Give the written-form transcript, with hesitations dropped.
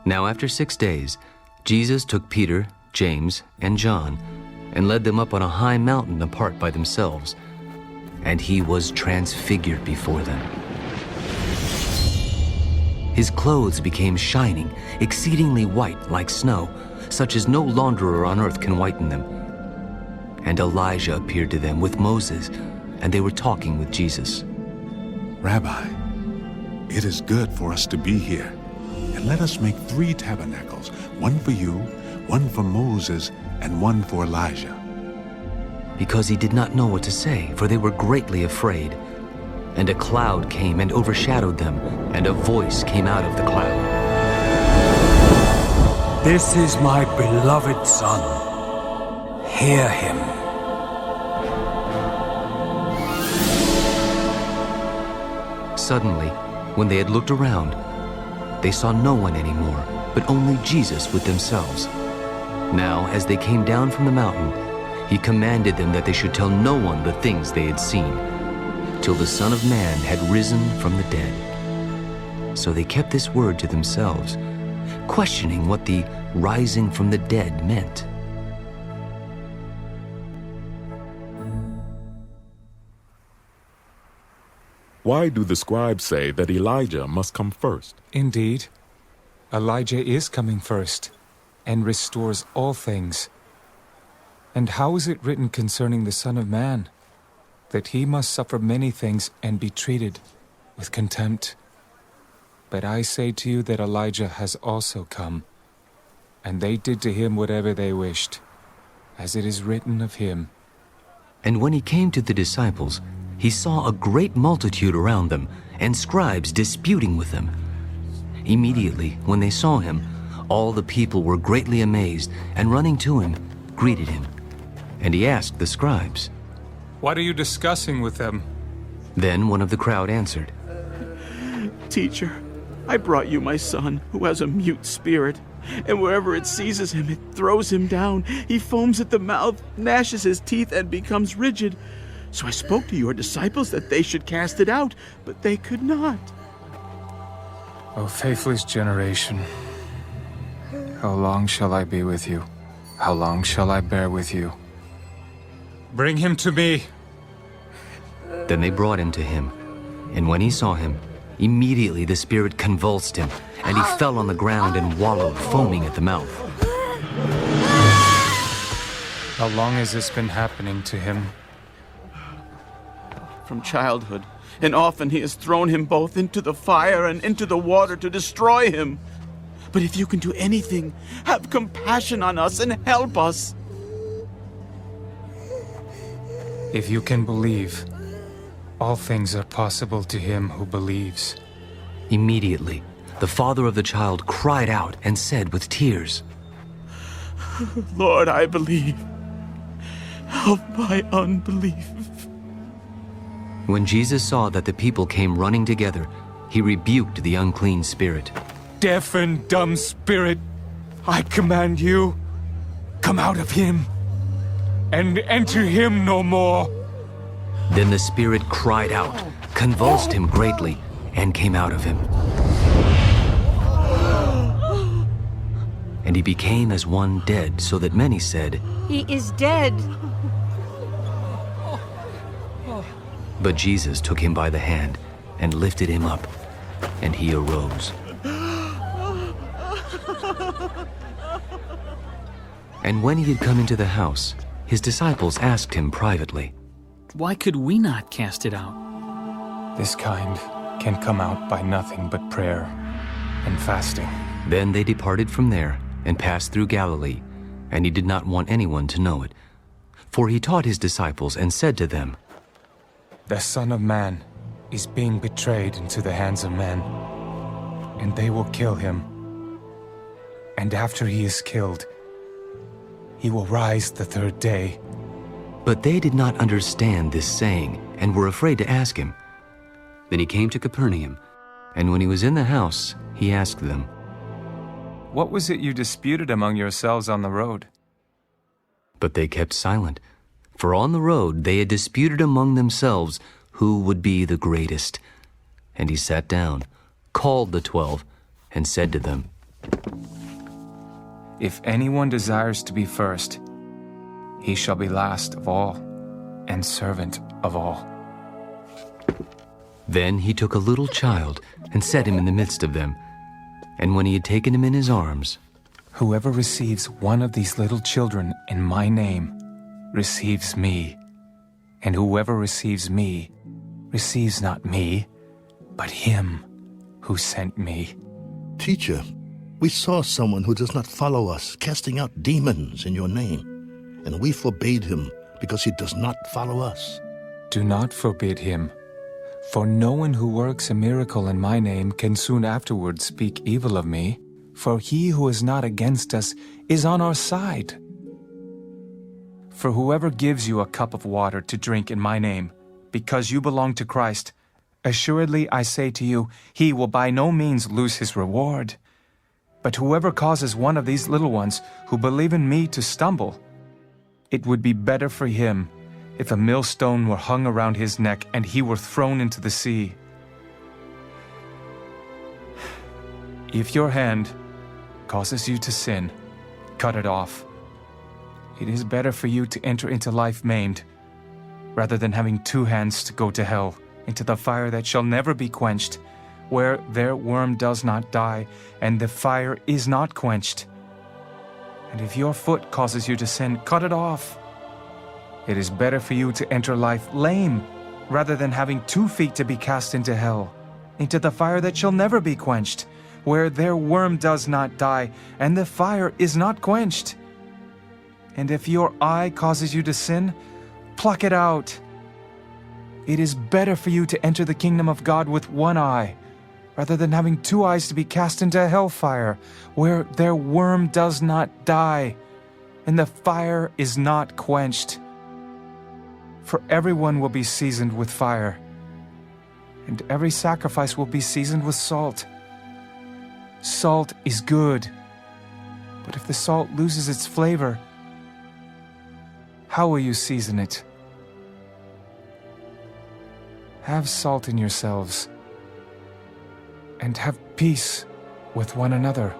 Now after 6 days, Jesus took Peter, James, and John, and led them up on a high mountain apart by themselves, and he was transfigured before them. His clothes became shining, exceedingly white like snow, such as no launderer on earth can whiten them. And Elijah appeared to them with Moses, and they were talking with Jesus. Rabbi, it is good for us to be here, and let us make 3 tabernacles, one for you, one for Moses, and one for Elijah. Because he did not know what to say, for they were greatly afraid. And a cloud came and overshadowed them, and a voice came out of the cloud. This is my beloved Son. Hear him. Suddenly, when they had looked around, they saw no one anymore, but only Jesus with themselves. Now, as they came down from the mountain, he commanded them that they should tell no one the things they had seen, till the Son of Man had risen from the dead. So they kept this word to themselves, questioning what the rising from the dead meant. Why do the scribes say that Elijah must come first? Indeed, Elijah is coming first and restores all things. And how is it written concerning the Son of Man? That he must suffer many things and be treated with contempt. But I say to you that Elijah has also come, and they did to him whatever they wished, as it is written of him. And when he came to the disciples, he saw a great multitude around them, and scribes disputing with them. Immediately, when they saw him, all the people were greatly amazed, and running to him, greeted him. And he asked the scribes, What are you discussing with them? Then one of the crowd answered, Teacher, I brought you my son, who has a mute spirit, and wherever it seizes him, it throws him down. He foams at the mouth, gnashes his teeth, and becomes rigid. So I spoke to your disciples that they should cast it out, but they could not. O faithless generation, how long shall I be with you? How long shall I bear with you? Bring him to me. Then they brought him to him. And when he saw him, immediately the spirit convulsed him, and he fell on the ground and wallowed, foaming at the mouth. How long has this been happening to him? From childhood, and often he has thrown him both into the fire and into the water to destroy him. But if you can do anything, have compassion on us and help us. If you can believe, all things are possible to him who believes. Immediately, the father of the child cried out and said with tears, Lord, I believe. Help my unbelief. When Jesus saw that the people came running together, he rebuked the unclean spirit. Deaf and dumb spirit, I command you, come out of him, and enter him no more. Then the spirit cried out, convulsed him greatly, and came out of him. And he became as one dead, so that many said, He is dead. But Jesus took him by the hand and lifted him up, and he arose. And when he had come into the house, his disciples asked him privately, Why could we not cast it out? This kind can come out by nothing but prayer and fasting. Then they departed from there and passed through Galilee, and he did not want anyone to know it. For he taught his disciples and said to them, The Son of Man is being betrayed into the hands of men, and they will kill him. And after he is killed, he will rise the 3rd day. But they did not understand this saying, and were afraid to ask him. Then he came to Capernaum, and when he was in the house, he asked them, What was it you disputed among yourselves on the road? But they kept silent, for on the road they had disputed among themselves who would be the greatest. And he sat down, called the 12, and said to them, If anyone desires to be first, he shall be last of all and servant of all. Then he took a little child and set him in the midst of them. And when he had taken him in his arms, Whoever receives one of these little children in my name receives me, and whoever receives me receives not me, but him who sent me. Teacher, we saw someone who does not follow us casting out demons in your name, and we forbade him because he does not follow us. Do not forbid him, for no one who works a miracle in my name can soon afterwards speak evil of me, for he who is not against us is on our side. For whoever gives you a cup of water to drink in my name, because you belong to Christ, assuredly I say to you, he will by no means lose his reward. But whoever causes one of these little ones who believe in me to stumble, it would be better for him if a millstone were hung around his neck and he were thrown into the sea. If your hand causes you to sin, cut it off. It is better for you to enter into life maimed, rather than having two hands to go to hell, into the fire that shall never be quenched, where their worm does not die, and the fire is not quenched. And if your foot causes you to sin, cut it off. It is better for you to enter life lame, rather than having 2 feet to be cast into hell, into the fire that shall never be quenched, where their worm does not die, and the fire is not quenched. And if your eye causes you to sin, pluck it out. It is better for you to enter the kingdom of God with 1 eye, rather than having 2 eyes to be cast into hellfire, where their worm does not die, and the fire is not quenched. For everyone will be seasoned with fire, and every sacrifice will be seasoned with salt. Salt is good, but if the salt loses its flavor, how will you season it? Have salt in yourselves, and have peace with one another.